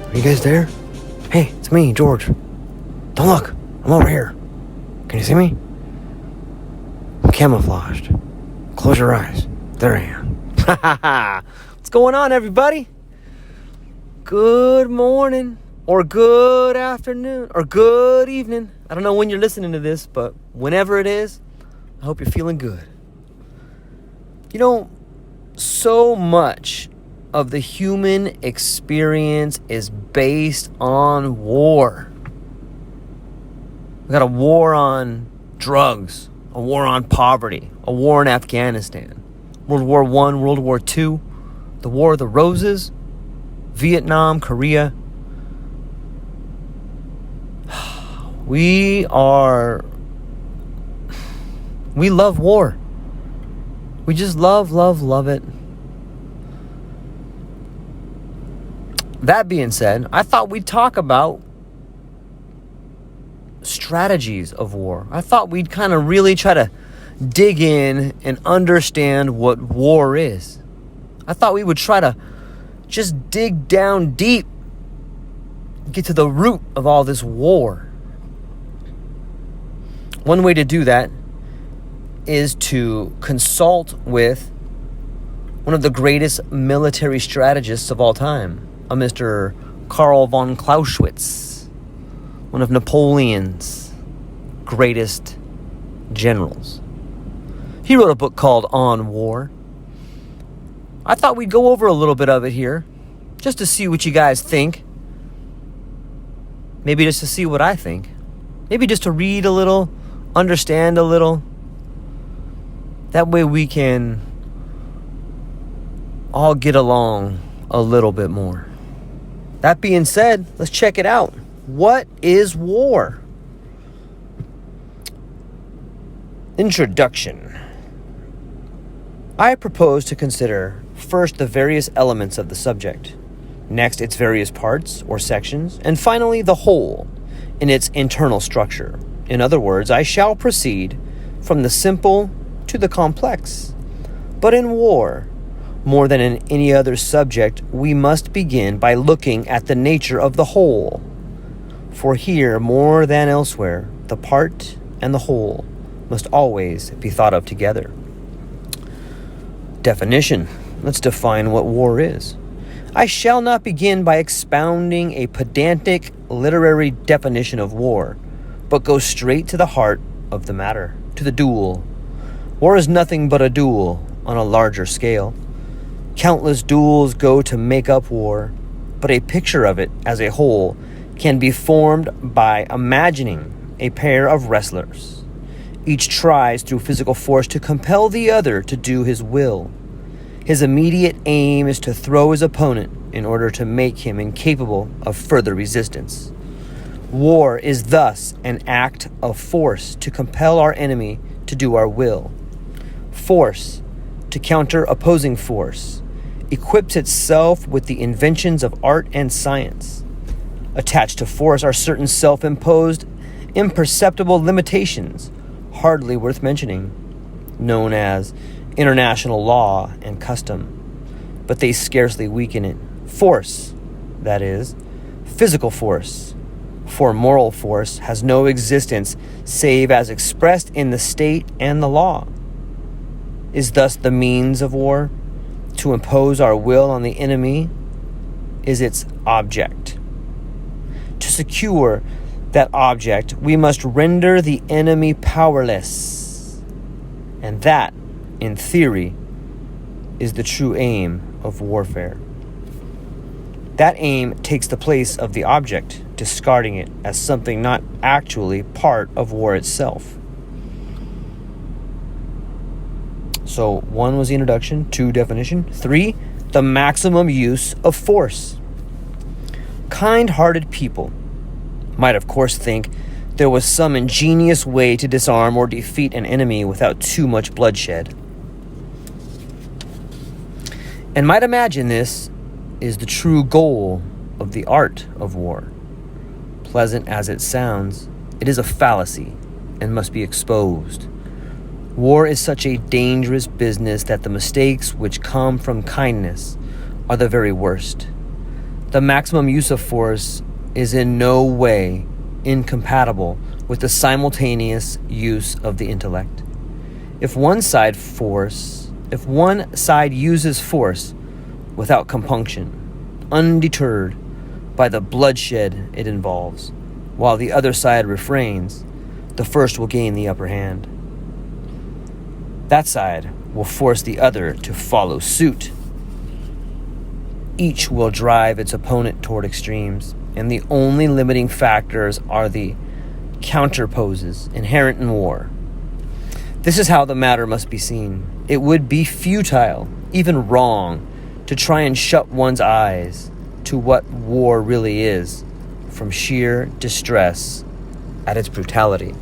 Are you guys there? Hey, it's me, George. Don't look. I'm over here. Can you see me? I'm camouflaged. Close your eyes. There I am. Ha ha ha. What's going on, everybody? Good morning, or good afternoon, or good evening. I don't know when you're listening to this, but whenever it is, I hope you're feeling good. You know, so much of the human experience is based on war. We got a war on drugs, a war on poverty, a war in Afghanistan, World War I, World War II, the War of the Roses, Vietnam, Korea. We love war. We just love it. That being said, I thought we'd talk about strategies of war. I thought we'd kind of really try to dig in and understand what war is. I thought we would try to just dig down deep, get to the root of all this war. One way to do that is to consult with one of the greatest military strategists of all time, a Mr. Karl von Clausewitz, one of Napoleon's greatest generals. He wrote a book called On War. I thought we'd go over a little bit of it here, just to see what you guys think. Maybe just to see what I think. Maybe just to read a little, understand a little. That way we can all get along a little bit more. That being said, let's check it out. What is war? Introduction. I propose to consider first the various elements of the subject, next its various parts or sections, and finally the whole in its internal structure. In other words, I shall proceed from the simple to the complex. But in war, more than in any other subject, we must begin by looking at the nature of the whole. For here, more than elsewhere, the part and the whole must always be thought of together. Definition. Let's define what war is. I shall not begin by expounding a pedantic literary definition of war, but go straight to the heart of the matter, to the duel. War is nothing but a duel on a larger scale. Countless duels go to make up war, but a picture of it as a whole can be formed by imagining a pair of wrestlers. Each tries through physical force to compel the other to do his will. His immediate aim is to throw his opponent in order to make him incapable of further resistance. War is thus an act of force to compel our enemy to do our will. Force, to counter opposing force, equips itself with the inventions of art and science. Attached to force are certain self-imposed, imperceptible limitations, hardly worth mentioning, known as international law and custom, but they scarcely weaken it. Force, that is, physical force, for moral force has no existence save as expressed in the state and the law. Is thus the means of war. To impose our will on the enemy is its object. To secure that object, we must render the enemy powerless. And that, in theory, is the true aim of warfare. That aim takes the place of the object, discarding it as something not actually part of war itself. So 1 was the introduction, 2 definition, 3 the maximum use of force. Kind-hearted people might of course think there was some ingenious way to disarm or defeat an enemy without too much bloodshed, and might imagine this is the true goal of the art of war. Pleasant as it sounds, it is a fallacy and must be exposed. War is such a dangerous business that the mistakes which come from kindness are the very worst. The maximum use of force is in no way incompatible with the simultaneous use of the intellect. If one side uses force without compunction, undeterred by the bloodshed it involves, while the other side refrains, the first will gain the upper hand. That side will force the other to follow suit. Each will drive its opponent toward extremes, and the only limiting factors are the counterposes inherent in war. This is how the matter must be seen. It would be futile, even wrong, to try and shut one's eyes to what war really is, from sheer distress at its brutality.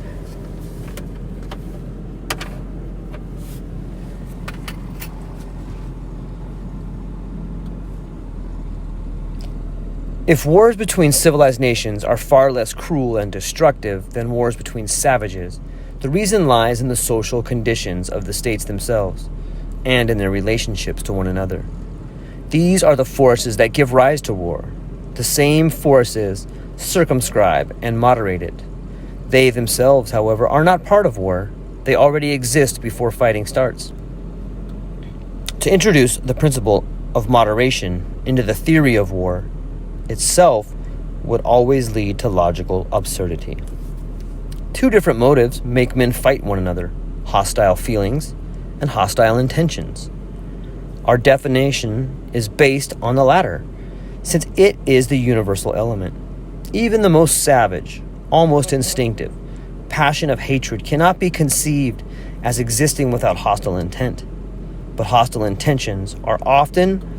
If wars between civilized nations are far less cruel and destructive than wars between savages, the reason lies in the social conditions of the states themselves and in their relationships to one another. These are the forces that give rise to war. The same forces circumscribe and moderate it. They themselves, however, are not part of war. They already exist before fighting starts. To introduce the principle of moderation into the theory of war itself would always lead to logical absurdity. Two different motives make men fight one another: hostile feelings and hostile intentions. Our definition is based on the latter, since it is the universal element. Even the most savage, almost instinctive, passion of hatred cannot be conceived as existing without hostile intent. But hostile intentions are often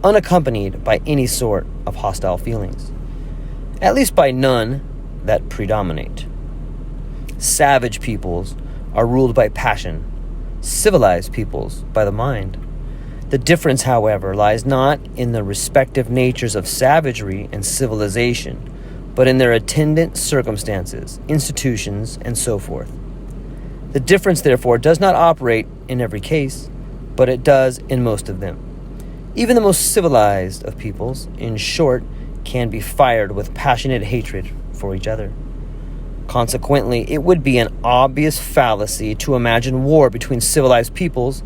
unaccompanied by any sort of hostile feelings, at least by none that predominate. Savage peoples are ruled by passion, civilized peoples by the mind. The difference, however, lies not in the respective natures of savagery and civilization, but in their attendant circumstances, institutions, and so forth. The difference, therefore, does not operate in every case, but it does in most of them. Even the most civilized of peoples, in short, can be fired with passionate hatred for each other. Consequently, it would be an obvious fallacy to imagine war between civilized peoples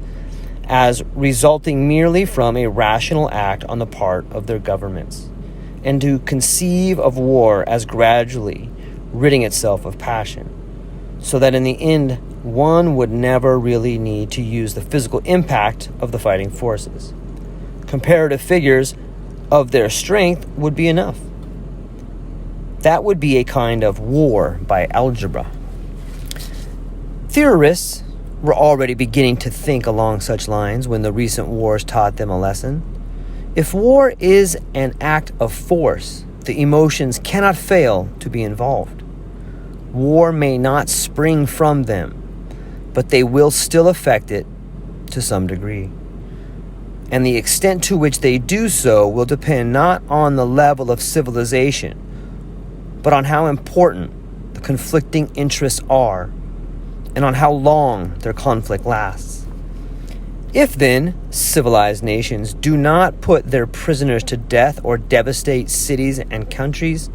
as resulting merely from a rational act on the part of their governments, and to conceive of war as gradually ridding itself of passion, so that in the end, one would never really need to use the physical impact of the fighting forces. Comparative figures of their strength would be enough. That would be a kind of war by algebra. Theorists were already beginning to think along such lines when the recent wars taught them a lesson. If war is an act of force, the emotions cannot fail to be involved. War may not spring from them, but they will still affect it to some degree. And the extent to which they do so will depend not on the level of civilization, but on how important the conflicting interests are, and on how long their conflict lasts. If then civilized nations do not put their prisoners to death or devastate cities and countries,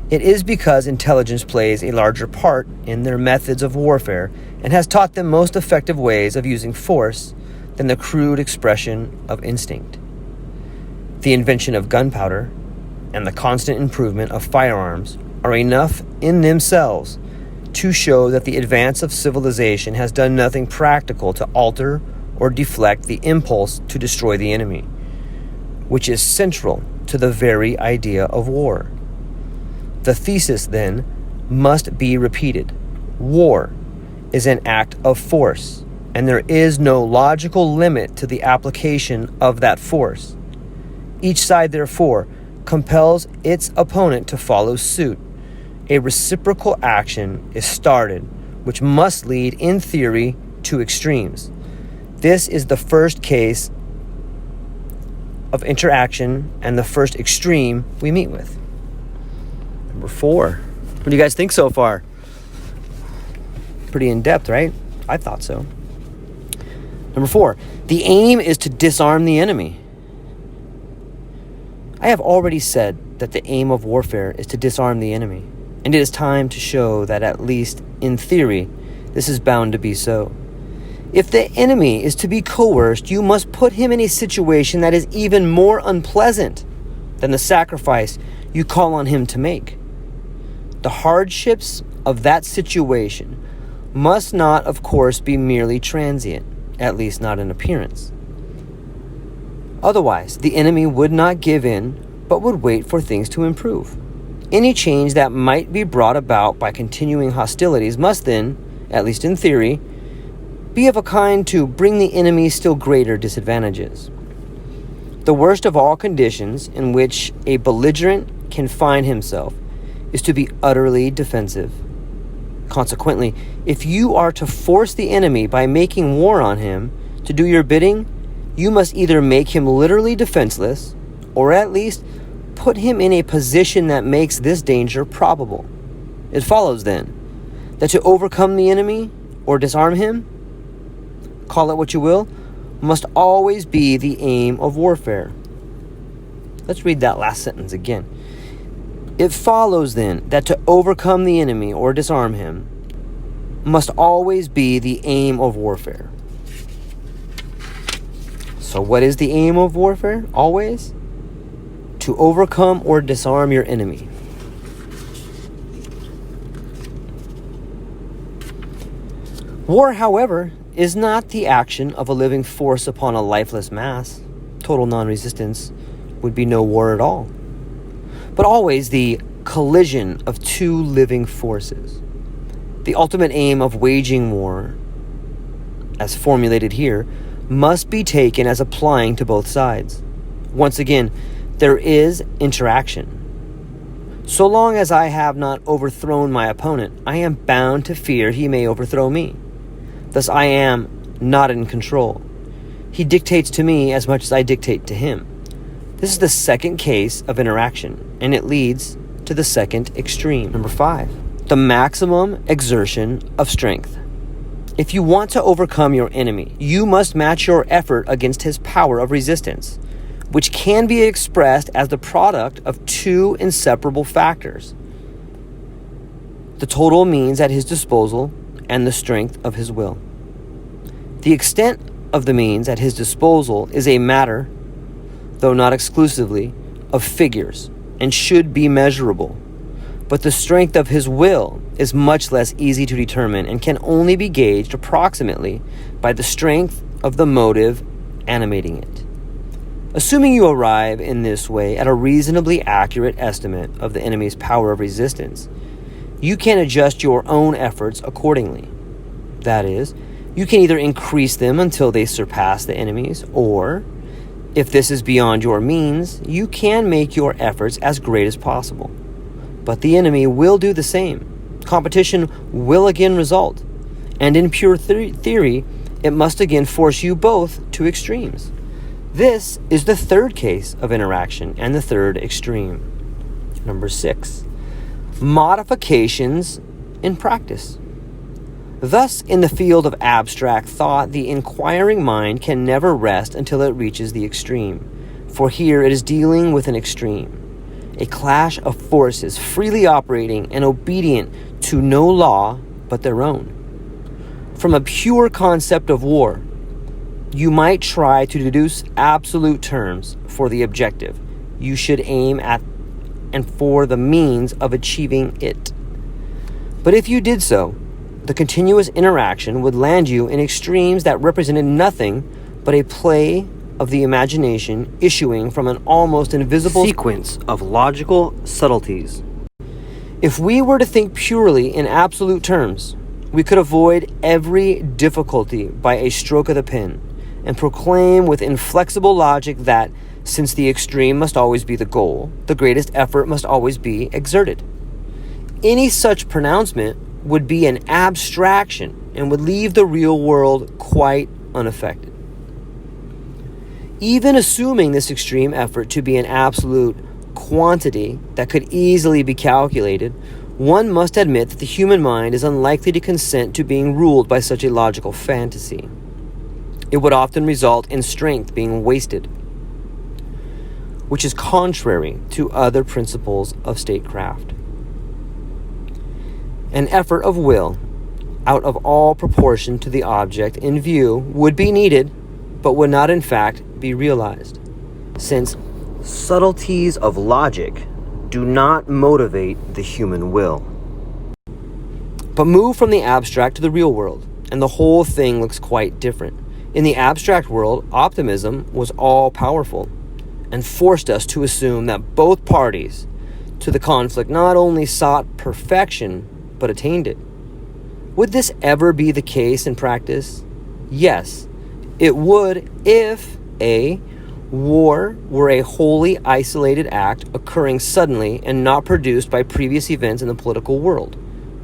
it is because intelligence plays a larger part in their methods of warfare and has taught them most effective ways of using force than the crude expression of instinct. The invention of gunpowder and the constant improvement of firearms are enough in themselves to show that the advance of civilization has done nothing practical to alter or deflect the impulse to destroy the enemy, which is central to the very idea of war. The thesis, then, must be repeated. War is an act of force, and there is no logical limit to the application of that force. Each side, therefore, compels its opponent to follow suit. A reciprocal action is started, which must lead, in theory, to extremes. This is the first case of interaction and the first extreme we meet with. Number 4. What do you guys think so far? Pretty in-depth, right? I thought so. Number 4, the aim is to disarm the enemy. I have already said that the aim of warfare is to disarm the enemy, and it is time to show that, at least in theory, this is bound to be so. If the enemy is to be coerced, you must put him in a situation that is even more unpleasant than the sacrifice you call on him to make. The hardships of that situation must not, of course, be merely transient, at least not in appearance. Otherwise, the enemy would not give in, but would wait for things to improve. Any change that might be brought about by continuing hostilities must then, at least in theory, be of a kind to bring the enemy still greater disadvantages. The worst of all conditions in which a belligerent can find himself is to be utterly defensive. Consequently, if you are to force the enemy by making war on him to do your bidding, you must either make him literally defenseless, or at least put him in a position that makes this danger probable. It follows then that to overcome the enemy or disarm him, call it what you will, must always be the aim of warfare. Let's read that last sentence again. It follows then that to overcome the enemy or disarm him must always be the aim of warfare. So what is the aim of warfare? Always? To overcome or disarm your enemy. War, however, is not the action of a living force upon a lifeless mass. Total non-resistance would be no war at all, but always the collision of two living forces. The ultimate aim of waging war, as formulated here, must be taken as applying to both sides. Once again, there is interaction. So long as I have not overthrown my opponent, I am bound to fear he may overthrow me. Thus I am not in control. He dictates to me as much as I dictate to him. This is the second case of interaction, and it leads to the second extreme. Number 5, the maximum exertion of strength. If you want to overcome your enemy, you must match your effort against his power of resistance, which can be expressed as the product of two inseparable factors: the total means at his disposal and the strength of his will. The extent of the means at his disposal is a matter, though not exclusively, of figures and should be measurable. But the strength of his will is much less easy to determine and can only be gauged approximately by the strength of the motive animating it. Assuming you arrive in this way at a reasonably accurate estimate of the enemy's power of resistance, you can adjust your own efforts accordingly. That is, you can either increase them until they surpass the enemy's, or, if this is beyond your means, you can make your efforts as great as possible. But the enemy will do the same. Competition will again result, and in pure theory, it must again force you both to extremes. This is the third case of interaction and the third extreme. Number 6, modifications in practice. Thus, in the field of abstract thought, the inquiring mind can never rest until it reaches the extreme, for here it is dealing with an extreme, a clash of forces freely operating and obedient to no law but their own. From a pure concept of war, you might try to deduce absolute terms for the objective you should aim at and for the means of achieving it. But if you did so, the continuous interaction would land you in extremes that represented nothing but a play of the imagination issuing from an almost invisible sequence of logical subtleties. If we were to think purely in absolute terms, we could avoid every difficulty by a stroke of the pen and proclaim with inflexible logic that, since the extreme must always be the goal, the greatest effort must always be exerted. Any such pronouncement would be an abstraction and would leave the real world quite unaffected. Even assuming this extreme effort to be an absolute quantity that could easily be calculated, one must admit that the human mind is unlikely to consent to being ruled by such a logical fantasy. It would often result in strength being wasted. which is contrary to other principles of statecraft. An effort of will, out of all proportion to the object in view, would be needed, but would not in fact be realized, since subtleties of logic do not motivate the human will. But move from the abstract to the real world, and the whole thing looks quite different. In the abstract world, optimism was all-powerful and forced us to assume that both parties to the conflict not only sought perfection, but attained it. Would this ever be the case in practice? Yes, it would if A, war were a wholly isolated act occurring suddenly and not produced by previous events in the political world.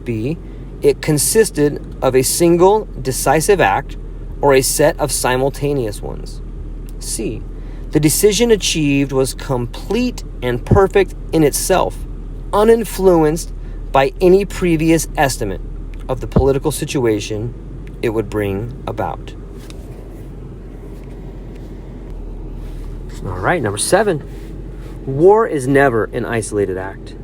B, it consisted of a single decisive act or a set of simultaneous ones. C, the decision achieved was complete and perfect in itself, uninfluenced by any previous estimate of the political situation it would bring about. All right, number 7. War is never an isolated act.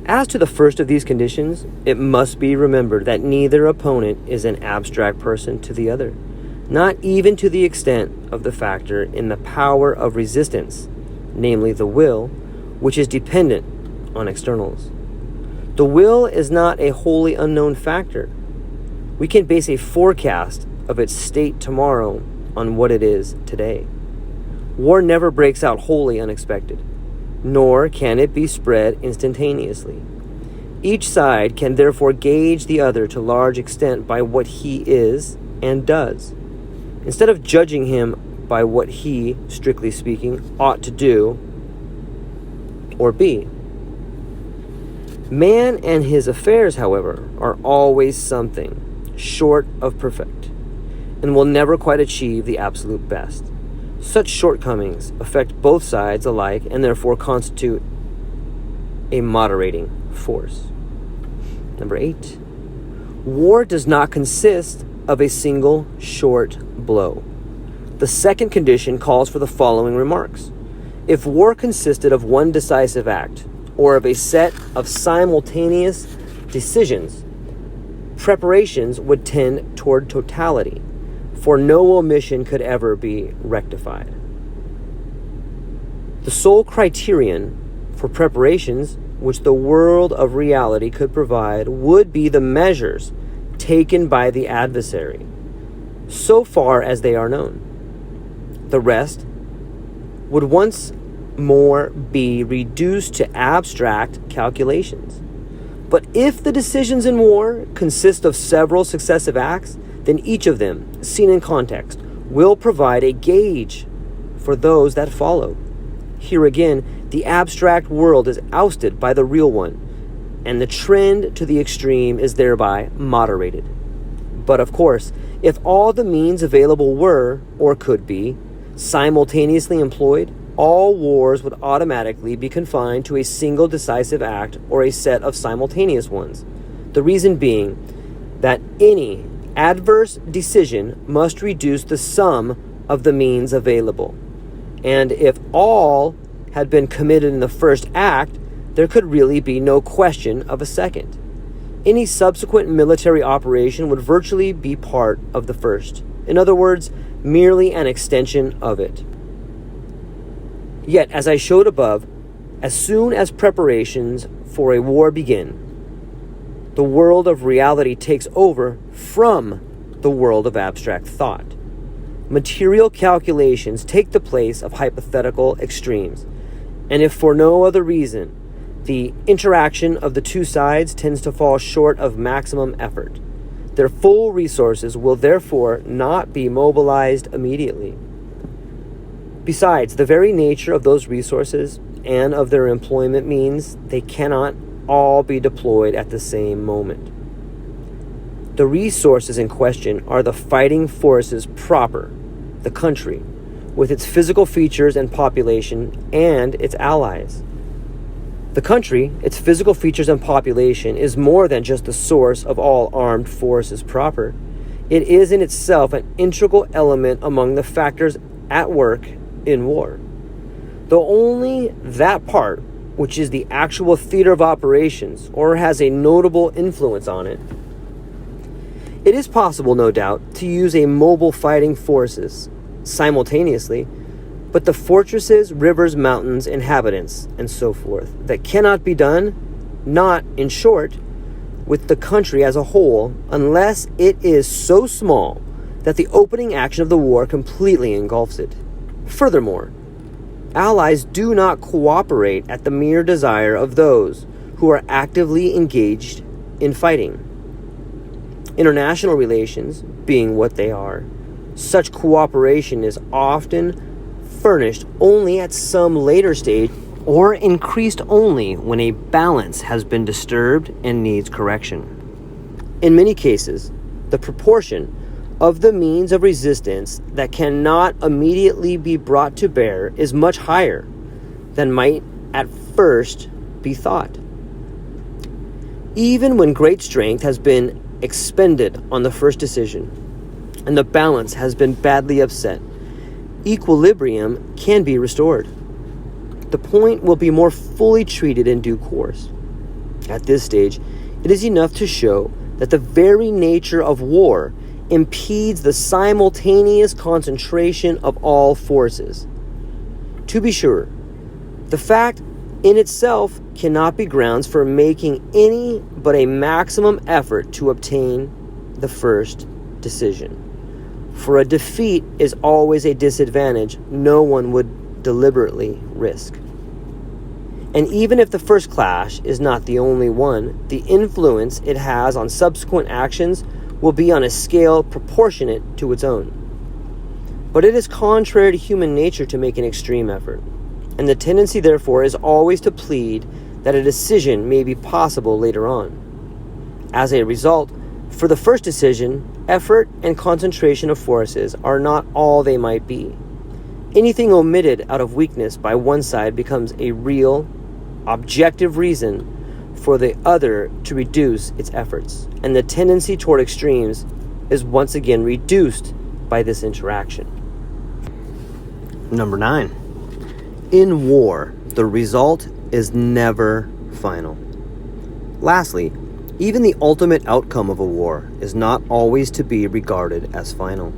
As to the first of these conditions, it must be remembered that neither opponent is an abstract person to the other, not even to the extent of the factor in the power of resistance, namely the will, which is dependent on externals. The will is not a wholly unknown factor. We can base a forecast of its state tomorrow on what it is today. War never breaks out wholly unexpected, nor can it be spread instantaneously. Each side can therefore gauge the other to large extent by what he is and does, instead of judging him by what he, strictly speaking, ought to do or be. Man and his affairs, however, are always something short of perfect, and will never quite achieve the absolute best. Such shortcomings affect both sides alike and therefore constitute a moderating force. Number 8. War does not consist of a single short blow. The second condition calls for the following remarks. If war consisted of one decisive act, or of a set of simultaneous decisions, preparations would tend toward totality, for no omission could ever be rectified. The sole criterion for preparations which the world of reality could provide would be the measures taken by the adversary, so far as they are known. The rest would once more be reduced to abstract calculations. But if the decisions in war consist of several successive acts, then each of them, seen in context, will provide a gauge for those that follow. Here again, the abstract world is ousted by the real one, and the trend to the extreme is thereby moderated. But of course, if all the means available were, or could be, simultaneously employed, all wars would automatically be confined to a single decisive act or a set of simultaneous ones. The reason being that any adverse decision must reduce the sum of the means available. And if all had been committed in the first act, there could really be no question of a second. Any subsequent military operation would virtually be part of the first. In other words, merely an extension of it. Yet, as I showed above, as soon as preparations for a war begin, the world of reality takes over from the world of abstract thought. Material calculations take the place of hypothetical extremes, and if for no other reason, the interaction of the two sides tends to fall short of maximum effort. Their full resources will therefore not be mobilized immediately. Besides, the very nature of those resources and of their employment means they cannot all be deployed at the same moment. The resources in question are the fighting forces proper, the country, with its physical features and population, and its allies. The country, its physical features and population, is more than just the source of all armed forces proper. It is in itself an integral element among the factors at work in war. though only that part which is the actual theater of operations or has a notable influence on it. It is possible, no doubt, to use a mobile fighting forces simultaneously, but the fortresses, rivers, mountains, inhabitants, and so forth, that cannot be done, not, in short, with the country as a whole, unless it is so small that the opening action of the war completely engulfs it. Furthermore, allies do not cooperate at the mere desire of those who are actively engaged in fighting. International relations being what they are, such cooperation is often furnished only at some later stage or increased only when a balance has been disturbed and needs correction. In many cases, the proportion of the means of resistance that cannot immediately be brought to bear is much higher than might at first be thought. Even when great strength has been expended on the first decision and the balance has been badly upset, equilibrium can be restored. The point will be more fully treated in due course. At this stage, it is enough to show that the very nature of war impedes the simultaneous concentration of all forces. To be sure, the fact in itself cannot be grounds for making any but a maximum effort to obtain the first decision. For a defeat is always a disadvantage no one would deliberately risk. And even if the first clash is not the only one, the influence it has on subsequent actions will be on a scale proportionate to its own. But it is contrary to human nature to make an extreme effort, and the tendency therefore is always to plead that a decision may be possible later on. As a result, for the first decision, effort and concentration of forces are not all they might be. Anything omitted out of weakness by one side becomes a real, objective reason for the other to reduce its efforts, and the tendency toward extremes is once again reduced by this interaction. Number 9. In war, the result is never final. Lastly, even the ultimate outcome of a war is not always to be regarded as final.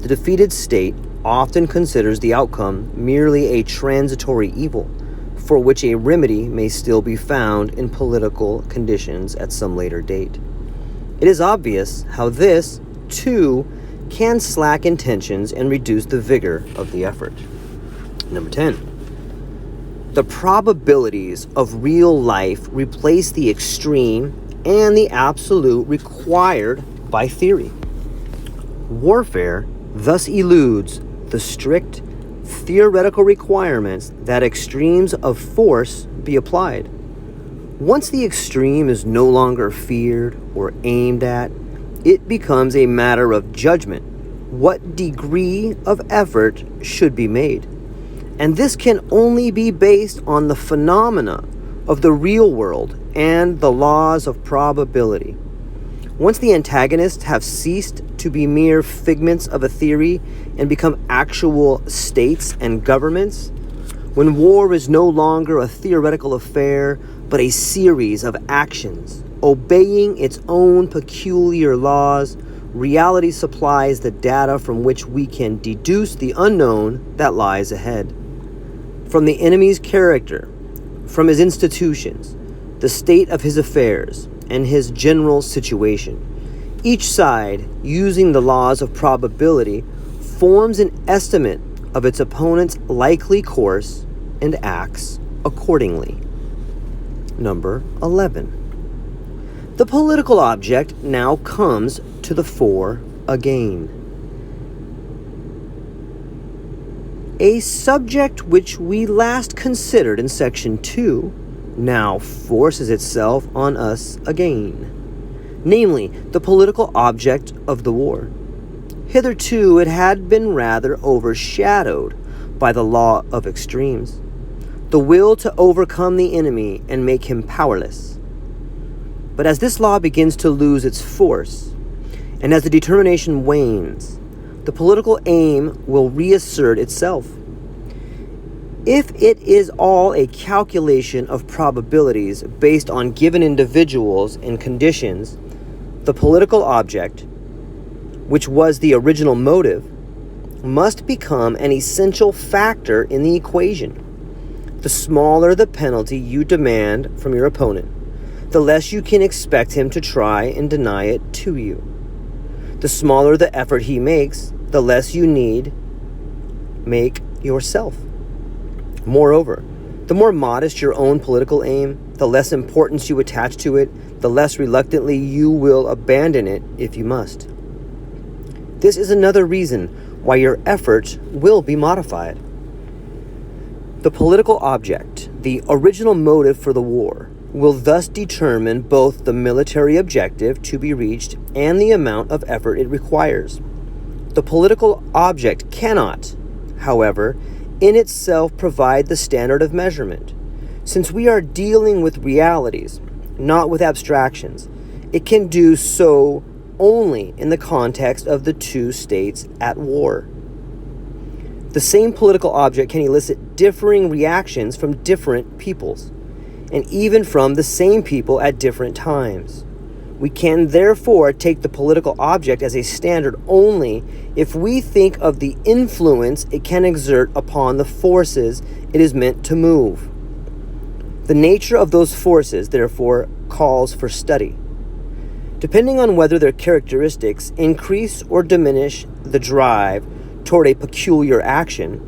The defeated state often considers the outcome merely a transitory evil, for which a remedy may still be found in political conditions at some later date. It is obvious how this, too, can slacken tensions and reduce the vigor of the effort. Number 10. The probabilities of real life replace the extreme and the absolute required by theory. Warfare thus eludes the strict theoretical requirements that extremes of force be applied. Once the extreme is no longer feared or aimed at, it becomes a matter of judgment what degree of effort should be made. And this can only be based on the phenomena of the real world and the laws of probability. Once the antagonists have ceased to be mere figments of a theory and become actual states and governments, when war is no longer a theoretical affair, but a series of actions, obeying its own peculiar laws, reality supplies the data from which we can deduce the unknown that lies ahead. From the enemy's character, from his institutions, the state of his affairs, and his general situation, each side, using the laws of probability, forms an estimate of its opponent's likely course and acts accordingly. Number 11. The political object now comes to the fore again. A subject which we last considered in section 2 now forces itself on us again, namely the political object of the war. Hitherto it had been rather overshadowed by the law of extremes, the will to overcome the enemy and make him powerless. But as this law begins to lose its force, and as the determination wanes, the political aim will reassert itself. If it is all a calculation of probabilities based on given individuals and conditions, the political object, which was the original motive, must become an essential factor in the equation. The smaller the penalty you demand from your opponent, the less you can expect him to try and deny it to you. The smaller the effort he makes, the less you need make yourself. Moreover, the more modest your own political aim, the less importance you attach to it, the less reluctantly you will abandon it if you must. This is another reason why your efforts will be modified. The political object, the original motive for the war, will thus determine both the military objective to be reached and the amount of effort it requires. The political object cannot, however, in itself provide the standard of measurement. Since we are dealing with realities, not with abstractions, it can do so only in the context of the two states at war. The same political object can elicit differing reactions from different peoples, and even from the same people at different times. We can therefore take the political object as a standard only if we think of the influence it can exert upon the forces it is meant to move. The nature of those forces, therefore, calls for study. Depending on whether their characteristics increase or diminish the drive toward a peculiar action,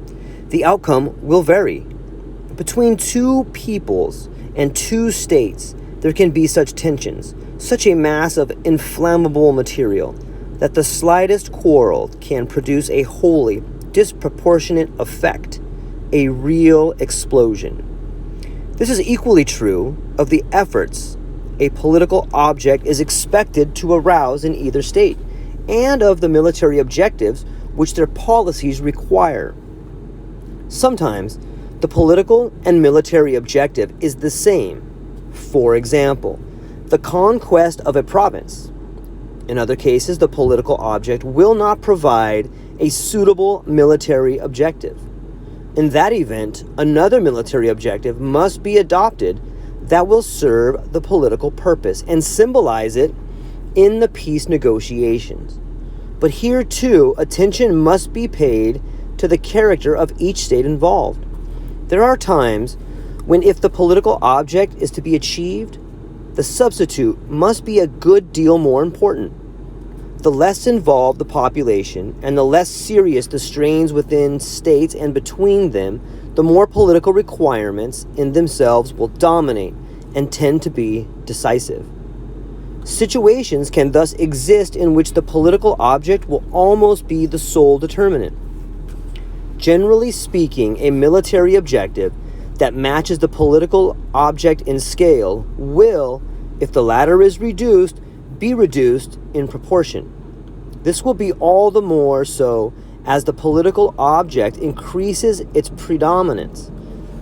the outcome will vary. Between two peoples and two states, there can be such tensions, such a mass of inflammable material, that the slightest quarrel can produce a wholly disproportionate effect, a real explosion. This is equally true of the efforts a political object is expected to arouse in either state, and of the military objectives which their policies require. Sometimes, the political and military objective is the same. For example, the conquest of a province. In other cases, the political object will not provide a suitable military objective. In that event, another military objective must be adopted that will serve the political purpose and symbolize it in the peace negotiations. But here, too, attention must be paid to the character of each state involved. There are times when, if the political object is to be achieved, the substitute must be a good deal more important. The less involved the population and the less serious the strains within states and between them, the more political requirements in themselves will dominate and tend to be decisive. Situations can thus exist in which the political object will almost be the sole determinant. Generally speaking, a military objective that matches the political object in scale will, if the latter is reduced, be reduced in proportion. This will be all the more so as the political object increases its predominance.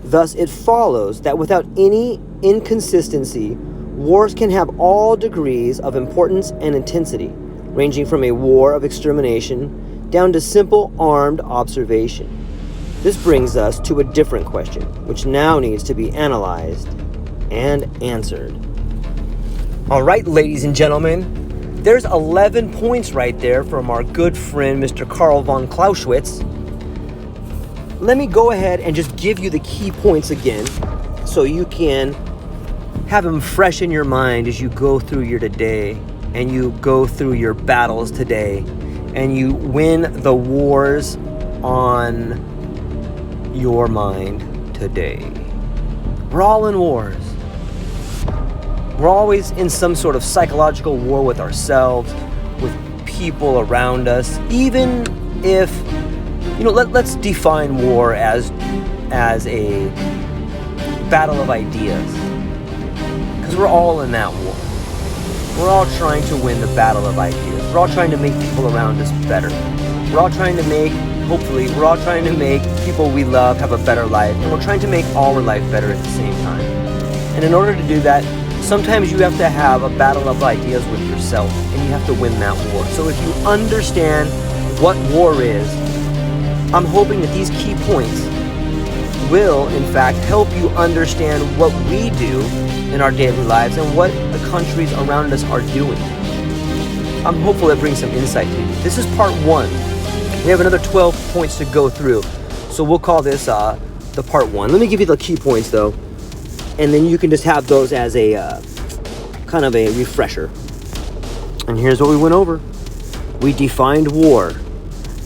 Thus, it follows that without any inconsistency, wars can have all degrees of importance and intensity, ranging from a war of extermination down to simple armed observation. This brings us to a different question, which now needs to be analyzed and answered. All right, ladies and gentlemen, there's 11 points right there from our good friend, Mr. Karl von Clausewitz. Let me go ahead and just give you the key points again so you can have them fresh in your mind as you go through your today and you go through your battles today and you win the wars on your mind today. We're all in wars. We're always in some sort of psychological war with ourselves, with people around us, even if, let's define war as a battle of ideas. Because we're all in that war. We're all trying to win the battle of ideas. We're all trying to make people around us better. We're all trying to make people we love have a better life, and we're trying to make our life better at the same time. And in order to do that, sometimes you have to have a battle of ideas with yourself, and you have to win that war. So if you understand what war is, I'm hoping that these key points will, in fact, help you understand what we do in our daily lives and what the countries around us are doing. I'm hopeful it brings some insight to you. This is part 1. We have another 12 points to go through. So we'll call this the part 1. Let me give you the key points, though. And then you can just have those as a kind of a refresher. And here's what we went over. We defined war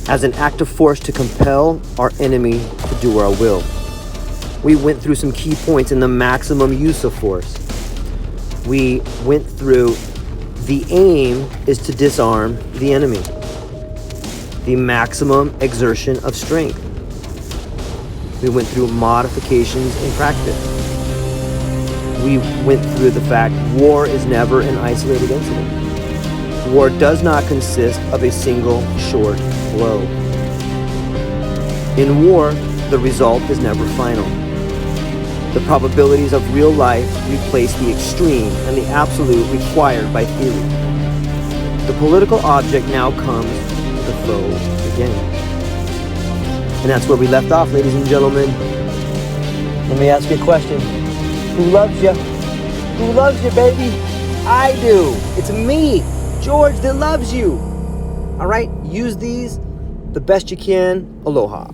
as an active force to compel our enemy to do our will. We went through some key points in the maximum use of force. We went through the aim is to disarm the enemy. The maximum exertion of strength. We went through modifications in practice. We went through the fact war is never an isolated incident. War does not consist of a single short blow. In war, the result is never final. The probabilities of real life replace the extreme and the absolute required by theory. The political object now comes the foe again. And that's where we left off, ladies and gentlemen. Let me ask you a question. Who loves you? Who loves you, baby? I do. It's me, George, that loves you. All right? Use these the best you can. Aloha.